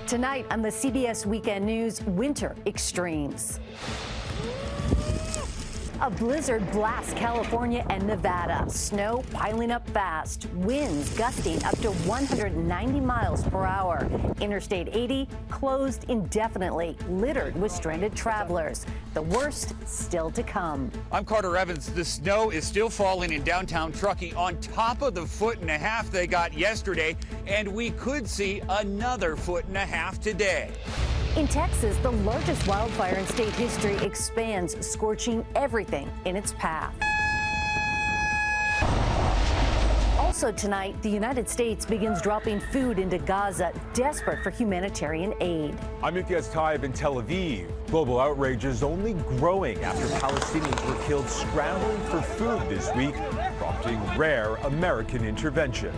Tonight on the CBS Weekend News, winter extremes. A blizzard blasts California and Nevada. Snow piling up fast. Winds gusting up to 190 miles per hour. Interstate 80 closed indefinitely, littered with stranded travelers. The worst still to come. I'm Carter Evans. The snow is still falling in downtown Truckee on top of the 1.5 feet they got yesterday, and we could see another 1.5 feet today. In Texas, the largest wildfire in state history expands, scorching everything in its path. Also tonight, the United States begins dropping food into Gaza, desperate for humanitarian aid. I'm Imtiaz Taib in Tel Aviv. Global outrage is only growing after Palestinians were killed scrambling for food this week, prompting rare American intervention.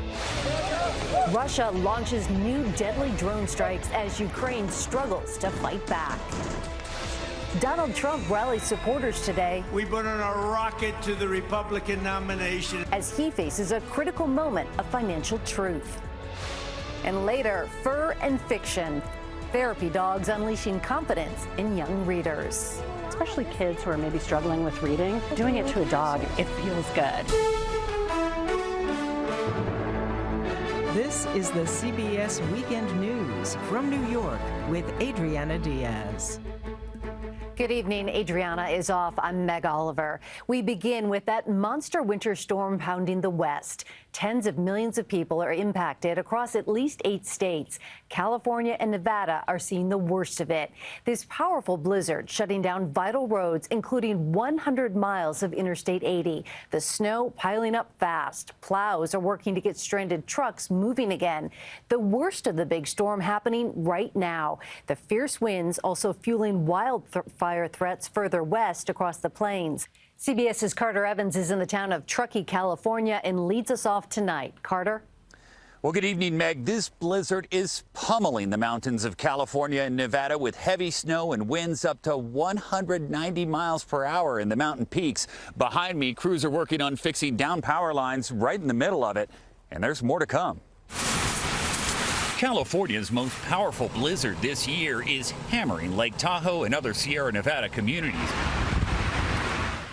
Russia launches new deadly drone strikes as Ukraine struggles to fight back. Donald Trump rallies supporters today. We put on a rocket to the Republican nomination As he faces a critical moment of financial truth. And later, fur and fiction. Therapy dogs unleashing confidence in young readers. Especially kids who are maybe struggling with reading. Doing it to a dog, it feels good. This is the CBS Weekend News from New York with Adriana Diaz. Good evening. Adriana is off. I'm Meg Oliver. We begin with that monster winter storm pounding the West. Tens of millions of people are impacted across at least 8 states. California and Nevada are seeing the worst of it. This powerful blizzard shutting down vital roads, including 100 miles of Interstate 80. The snow piling up fast. Plows are working to get stranded trucks moving again. The worst of the big storm happening right now. The fierce winds also fueling wildfire threats further west across the plains. CBS's Carter Evans is in the town of Truckee, California, and leads us off tonight. Carter? Well, good evening, Meg. This blizzard is pummeling the mountains of California and Nevada with heavy snow and winds up to 190 miles per hour in the mountain peaks. Behind me, crews are working on fixing down power lines right in the middle of it, and there's more to come. California's most powerful blizzard this year is hammering Lake Tahoe and other Sierra Nevada communities.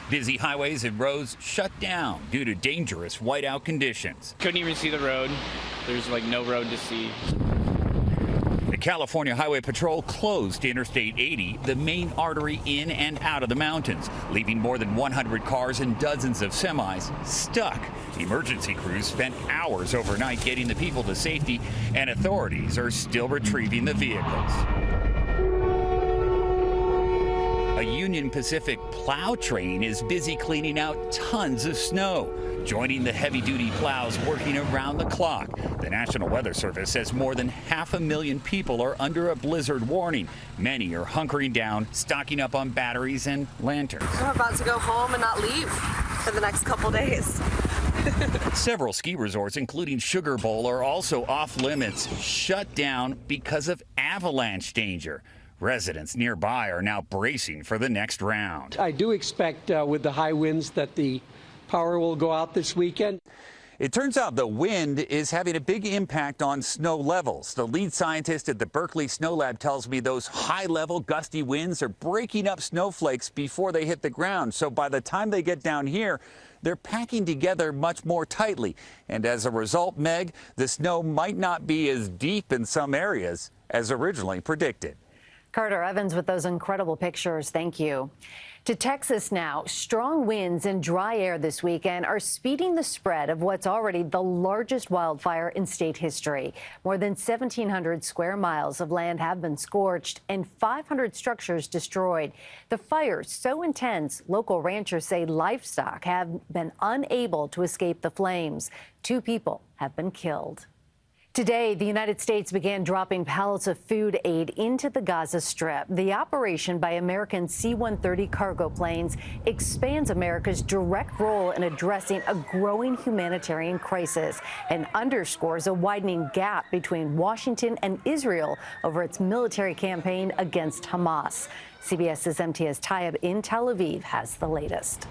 Busy highways and roads shut down due to dangerous whiteout conditions. Couldn't even see the road. There's like no road to see. The California Highway Patrol closed Interstate 80, the main artery in and out of the mountains, leaving more than 100 cars and dozens of semis stuck. Emergency crews spent hours overnight getting the people to safety, and authorities are still retrieving the vehicles. A Union Pacific plow train is busy cleaning out tons of snow, joining the heavy-duty plows working around the clock. The National Weather Service says more than 500,000 people are under a blizzard warning. Many are hunkering down, stocking up on batteries and lanterns. I'm about to go home and not leave for the next couple days. Several ski resorts, including Sugar Bowl, are also off limits, shut down because of avalanche danger. Residents nearby are now bracing for the next round. I do expect with the high winds that the power will go out this weekend. It turns out the wind is having a big impact on snow levels. The lead scientist at the Berkeley Snow Lab tells me those high-level gusty winds are breaking up snowflakes before they hit the ground. So by the time they get down here, they're packing together much more tightly. And as a result, Meg, the snow might not be as deep in some areas as originally predicted. Carter Evans with those incredible pictures. Thank you. To Texas now. Strong winds and dry air this weekend are speeding the spread of what's already the largest wildfire in state history. More than 1,700 square miles of land have been scorched and 500 structures destroyed. The fire so intense, local ranchers say livestock have been unable to escape the flames. 2 people have been killed. Today, the United States began dropping pallets of food aid into the Gaza Strip. The operation by American C-130 cargo planes expands America's direct role in addressing a growing humanitarian crisis and underscores a widening gap between Washington and Israel over its military campaign against Hamas. CBS's Imtiaz Taib in Tel Aviv has the latest.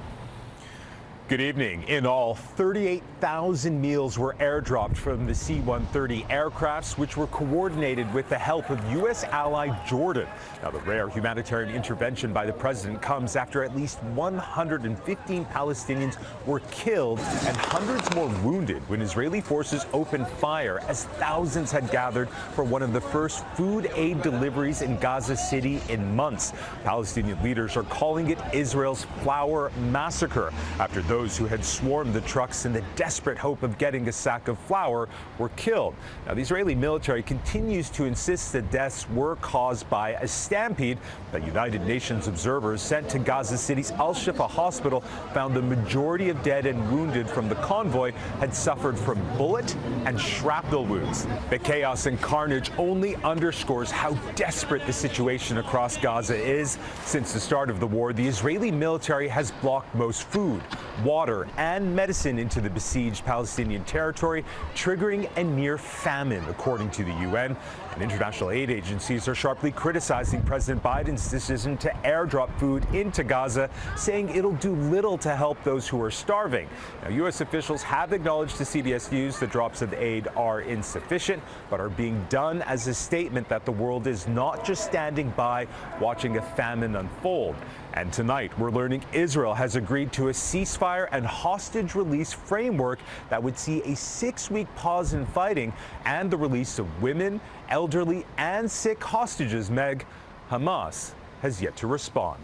Good evening. In all, 38,000 meals were airdropped from the C-130 aircrafts, which were coordinated with the help of U.S. ally Jordan. Now, the rare humanitarian intervention by the president comes after at least 115 Palestinians were killed and hundreds more wounded when Israeli forces opened fire as thousands had gathered for one of the first food aid deliveries in Gaza City in months. Palestinian leaders are calling it Israel's flour massacre after those who had swarmed the trucks in the desperate hope of getting a sack of flour were killed. Now, the Israeli military continues to insist that deaths were caused by a stampede. The United Nations observers sent to Gaza City's Al-Shifa hospital found the majority of dead and wounded from the convoy had suffered from bullet and shrapnel wounds. The chaos and carnage only underscores how desperate the situation across Gaza is. Since the start of the war, the Israeli military has blocked most food, water, and medicine into the besieged Palestinian territory, triggering a near famine, according to the UN. And international aid agencies are sharply criticizing President Biden's decision to airdrop food into Gaza, saying it'll do little to help those who are starving. Now, U.S. officials have acknowledged to CBS News the drops of aid are insufficient, but are being done as a statement that the world is not just standing by watching a famine unfold. And tonight, we're learning Israel has agreed to a ceasefire and hostage release framework that would see a 6-week pause in fighting and the release of women, elderly, and sick hostages. Meg, Hamas has yet to respond.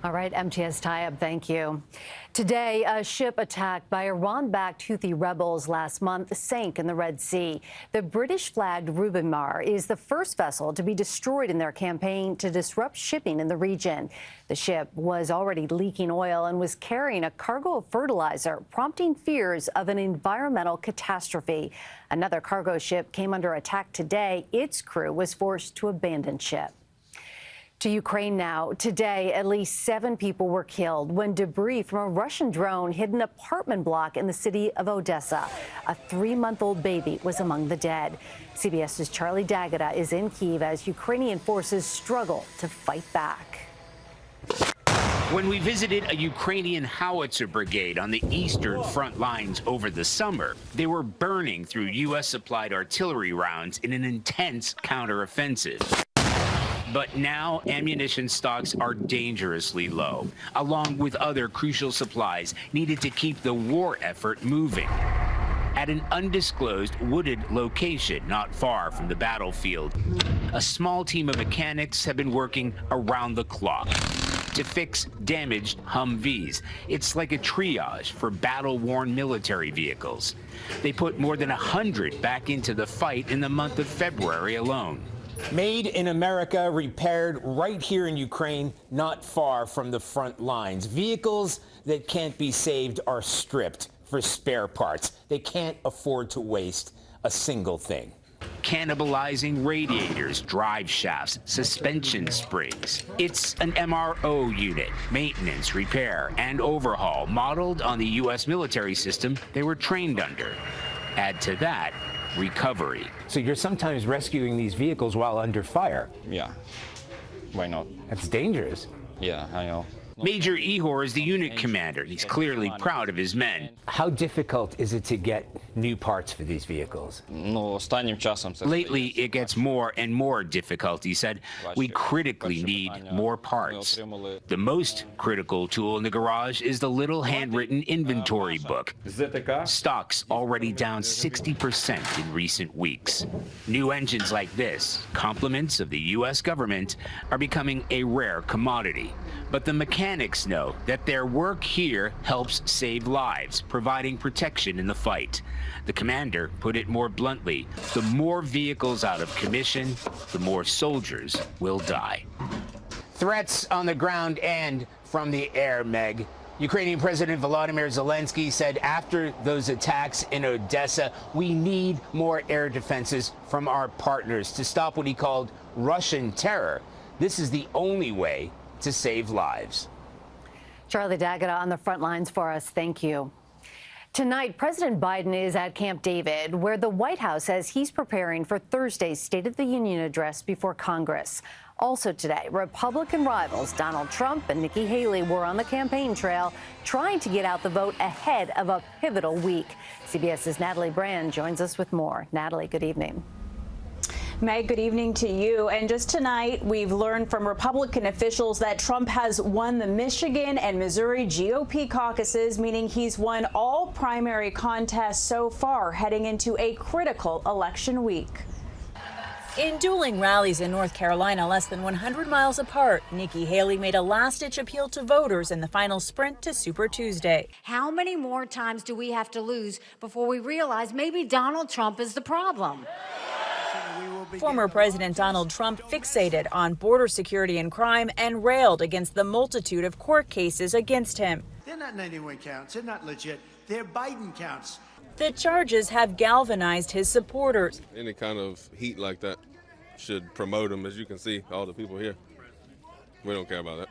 All right, MTS Tayeb, thank you. Today, a ship attacked by Iran-backed Houthi rebels last month sank in the Red Sea. The British-flagged Rubimar is the first vessel to be destroyed in their campaign to disrupt shipping in the region. The ship was already leaking oil and was carrying a cargo of fertilizer, prompting fears of an environmental catastrophe. Another cargo ship came under attack today. Its crew was forced to abandon ship. To Ukraine now. Today, at least 7 people were killed when debris from a Russian drone hit an apartment block in the city of Odessa. A 3-month-old baby was among the dead. CBS's Charlie D'Agata is in Kyiv as Ukrainian forces struggle to fight back. When we visited a Ukrainian howitzer brigade on the eastern front lines over the summer, they were burning through U.S.-supplied artillery rounds in an intense counteroffensive. But now ammunition stocks are dangerously low, along with other crucial supplies needed to keep the war effort moving. At an undisclosed wooded location not far from the battlefield, a small team of mechanics have been working around the clock to fix damaged Humvees. It's like a triage for battle-worn military vehicles. They put more than 100 back into the fight in the month of February alone. Made in America, repaired right here in Ukraine, not far from the front lines. Vehicles that can't be saved are stripped for spare parts. They can't afford to waste a single thing. Cannibalizing radiators, drive shafts, suspension springs. It's an MRO unit, maintenance, repair, and overhaul, modeled on the U.S. military system they were trained under. Add to that, recovery. So you're sometimes rescuing these vehicles while under fire. Yeah, why not? That's dangerous. Yeah, I know. Major Ihor is the unit commander. He's clearly proud of his men. How difficult is it to get new parts for these vehicles? Lately, it gets more and more difficult, he said. We critically need more parts. The most critical tool in the garage is the little handwritten inventory book. Stocks already down 60% in recent weeks. New engines like this, compliments of the U.S. government, are becoming a rare commodity. But the mechanics know that their work here helps save lives, providing protection in the fight. The commander put it more bluntly: the more vehicles out of commission, the more soldiers will die. Threats on the ground and from the air, Meg. Ukrainian President Volodymyr Zelensky said after those attacks in Odessa, we need more air defenses from our partners to stop what he called Russian terror. This is the only way to save lives. Charlie D'Agata on the front lines for us. Thank you. Tonight, President Biden is at Camp David, where the White House says he's preparing for Thursday's State of the Union address before Congress. Also today, Republican rivals Donald Trump and Nikki Haley were on the campaign trail trying to get out the vote ahead of a pivotal week. CBS's Natalie Brand joins us with more. Natalie, good evening. Meg, good evening to you. And just tonight, we've learned from Republican officials that Trump has won the Michigan and Missouri GOP caucuses, meaning he's won all primary contests so far, heading into a critical election week. In dueling rallies in North Carolina less than 100 miles apart, Nikki Haley made a last-ditch appeal to voters in the final sprint to Super Tuesday. How many more times do we have to lose before we realize maybe Donald Trump is the problem? Former President Donald Trump fixated on border security and crime and railed against the multitude of court cases against him. They're not 91 counts. They're not legit. They're Biden counts. The charges have galvanized his supporters. Any kind of heat like that should promote him. As you can see, all the people here, we don't care about that.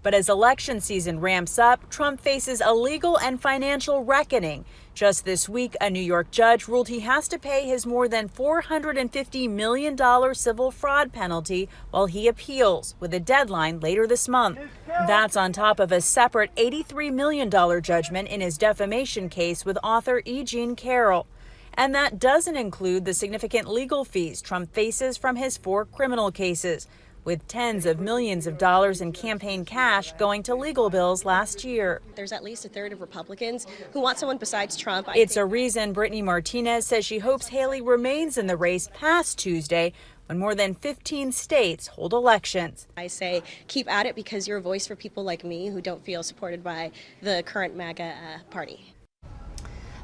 But as election season ramps up, Trump faces a legal and financial reckoning. Just this week, a New York judge ruled he has to pay his more than $450 million civil fraud penalty while he appeals, with a deadline later this month. That's on top of a separate $83 million judgment in his defamation case with author E. Jean Carroll. And that doesn't include the significant legal fees Trump faces from his 4 criminal cases, with tens of millions of dollars in campaign cash going to legal bills last year. There's at least a third of Republicans who want someone besides Trump. It's a reason Brittany Martinez says she hopes Haley remains in the race past Tuesday, when more than 15 states hold elections. I say keep at it because you're a voice for people like me who don't feel supported by the current MAGA party.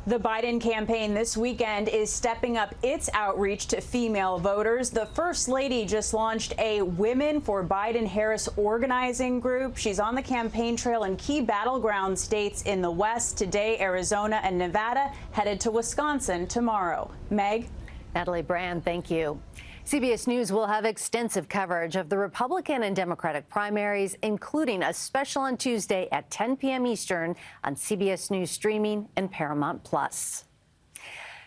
The Biden campaign this weekend is stepping up its outreach to female voters. The First Lady just launched a Women for Biden-Harris organizing group. She's on the campaign trail in key battleground states in the West today, Arizona and Nevada, headed to Wisconsin tomorrow. Meg? Natalie Brand, thank you. CBS News will have extensive coverage of the Republican and Democratic primaries, including a special on Tuesday at 10 p.m. Eastern on CBS News Streaming and Paramount Plus.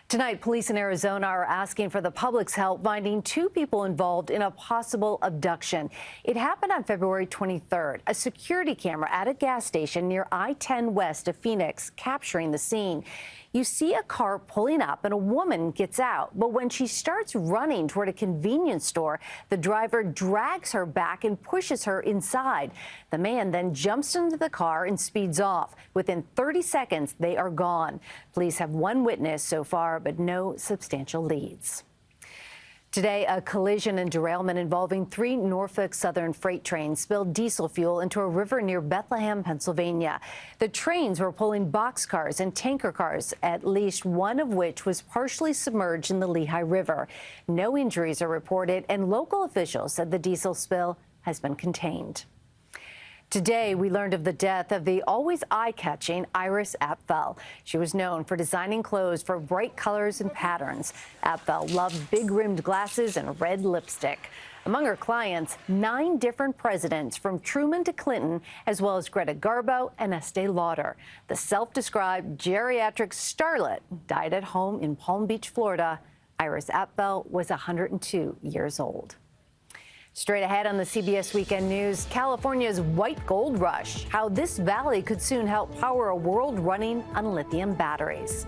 Tonight, police in Arizona are asking for the public's help finding 2 people involved in a possible abduction. It happened on February 23rd. A security camera at a gas station near I-10 west of Phoenix capturing the scene. You see a car pulling up and a woman gets out. But when she starts running toward a convenience store, the driver drags her back and pushes her inside. The man then jumps into the car and speeds off. Within 30 seconds, they are gone. Police have 1 witness so far, but no substantial leads. Today, a collision and derailment involving 3 Norfolk Southern freight trains spilled diesel fuel into a river near Bethlehem, Pennsylvania. The trains were pulling boxcars and tanker cars, at least one of which was partially submerged in the Lehigh River. No injuries are reported, and local officials said the diesel spill has been contained. Today, we learned of the death of the always eye-catching Iris Apfel. She was known for designing clothes for bright colors and patterns. Apfel loved big-rimmed glasses and red lipstick. Among her clients, 9 different presidents from Truman to Clinton, as well as Greta Garbo and Estee Lauder. The self-described geriatric starlet died at home in Palm Beach, Florida. Iris Apfel was 102 years old. Straight ahead on the CBS Weekend News, California's white gold rush, how this valley could soon help power a world running on lithium batteries.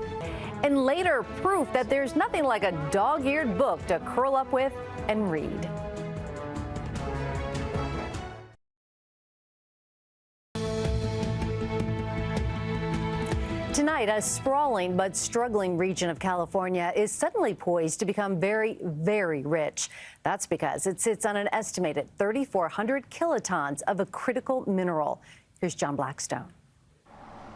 And later, proof that there's nothing like a dog-eared book to curl up with and read. Tonight, a sprawling but struggling region of California is suddenly poised to become very, very rich. That's because it sits on an estimated 3,400 kilotons of a critical mineral. Here's John Blackstone.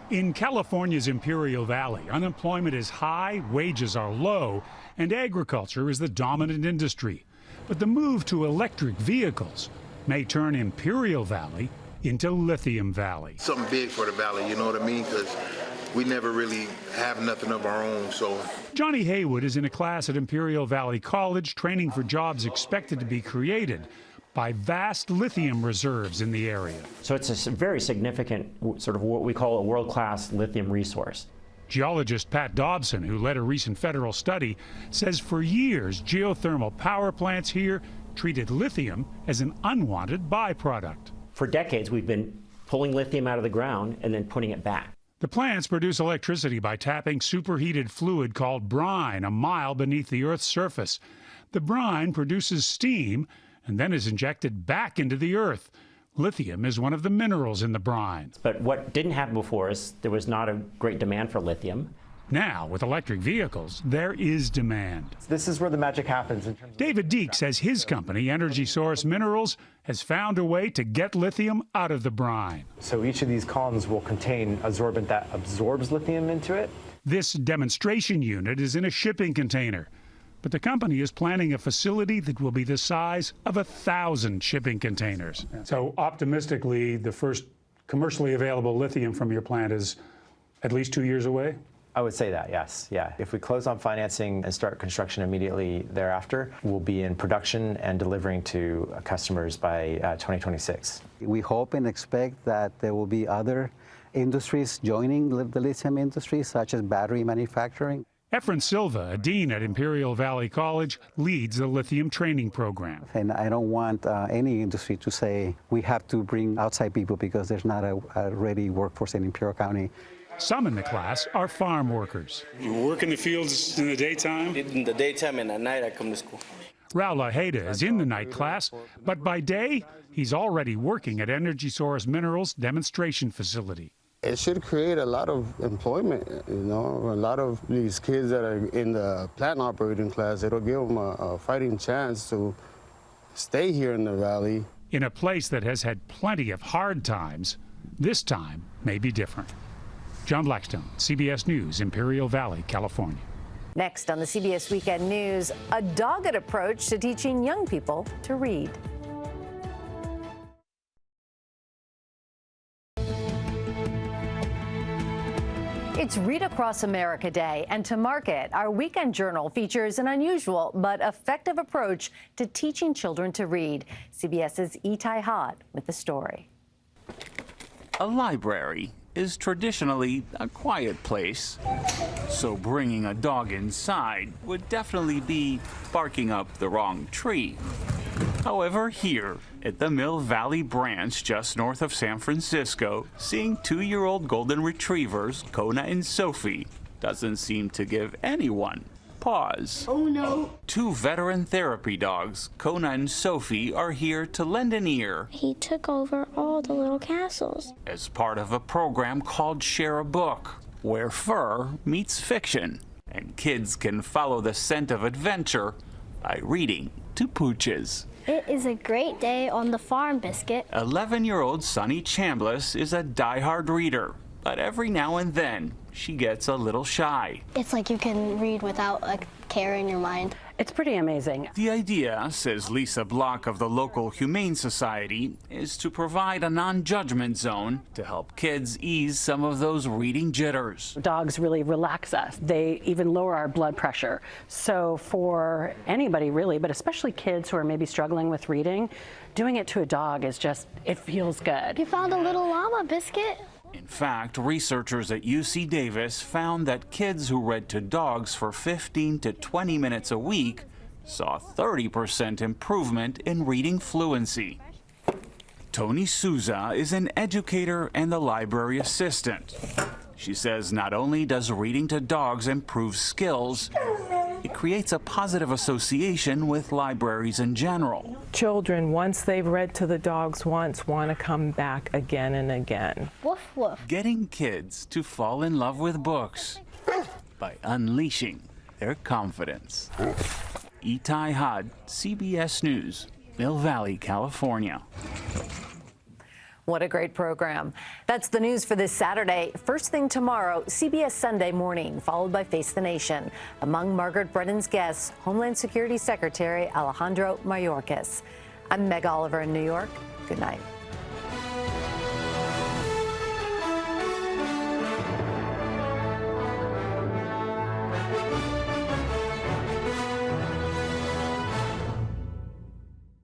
In California's Imperial Valley, unemployment is high, wages are low, and agriculture is the dominant industry. But the move to electric vehicles may turn Imperial Valley into Lithium Valley. Something big for the valley, you know what I mean? Because we never really have nothing of our own, so. Johnny Haywood is in a class at Imperial Valley College training for jobs expected to be created by vast lithium reserves in the area. So it's a very significant, sort of what we call a world-class lithium resource. Geologist Pat Dobson, who led a recent federal study, says for years geothermal power plants here treated lithium as an unwanted byproduct. For decades, we've been pulling lithium out of the ground and then putting it back. The plants produce electricity by tapping superheated fluid called brine a mile beneath the Earth's surface. The brine produces steam and then is injected back into the Earth. Lithium is one of the minerals in the brine. But what didn't happen before is there was not a great demand for lithium. Now, with electric vehicles, there is demand. This is where the magic happens. David Deek says his company, Energy Source Minerals, has found a way to get lithium out of the brine. So each of these columns will contain a sorbent that absorbs lithium into it. This demonstration unit is in a shipping container, but the company is planning a facility that will be the size of 1,000 shipping containers. So optimistically, the first commercially available lithium from your plant is at least 2 years away? I would say that, yes. Yeah. If we close on financing and start construction immediately thereafter, we'll be in production and delivering to customers by 2026. We hope and expect that there will be other industries joining the lithium industry, such as battery manufacturing. Efren Silva, a dean at Imperial Valley College, leads the lithium training program. And I don't want any industry to say we have to bring outside people because there's not a ready workforce in Imperial County. Some in the class are farm workers. You work in the fields in the daytime? In the daytime, and at night I come to school. Raul Laheda is in the night class, but by day, he's already working at Energy Source Minerals' demonstration facility. It should create a lot of employment, you know. A lot of these kids that are in the plant operating class, it'll give them a fighting chance to stay here in the valley. In a place that has had plenty of hard times, this time may be different. John Blackstone, CBS News, Imperial Valley, California. Next on the CBS Weekend News, a dogged approach to teaching young people to read. It's Read Across America Day, and to mark it, our weekend journal features an unusual but effective approach to teaching children to read. CBS's Itai Hod with the story. A library is traditionally a quiet place, so bringing a dog inside would definitely be barking up the wrong tree. However, here at the Mill Valley branch just north of San Francisco, seeing 2-year-old golden retrievers, Kona and Sophie, doesn't seem to give anyone pause. Oh no. 2 veteran therapy dogs, Kona and Sophie, are here to lend an ear. He took over all the little castles. As part of a program called Share a Book, where fur meets fiction, and kids can follow the scent of adventure by reading to pooches. It is a great day on the farm, Biscuit. 11-year-old Sunny Chambliss is a diehard reader, but every now and then she gets a little shy. It's like you can read without a care in your mind. It's pretty amazing. The idea, says Lisa Block of the local Humane Society, is to provide a non-judgment zone to help kids ease some of those reading jitters. Dogs really relax us. They even lower our blood pressure. So for anybody really, but especially kids who are maybe struggling with reading, doing it to a dog is just, it feels good. You found a little llama, Biscuit. In fact, researchers at UC Davis found that kids who read to dogs for 15 to 20 minutes a week saw 30% improvement in reading fluency. Tony Souza is an educator and the library assistant. She says not only does reading to dogs improve skills, it creates a positive association with libraries in general. Children, once they've read to the dogs once, want to come back again and again. Woof, woof. Getting kids to fall in love with books by unleashing their confidence. Itai Hod, CBS News, Mill Valley, California. What a great program. That's the news for this Saturday. First thing tomorrow, CBS Sunday Morning, followed by Face the Nation. Among Margaret Brennan's guests, Homeland Security Secretary Alejandro Mayorkas. I'm Meg Oliver in New York. Good night.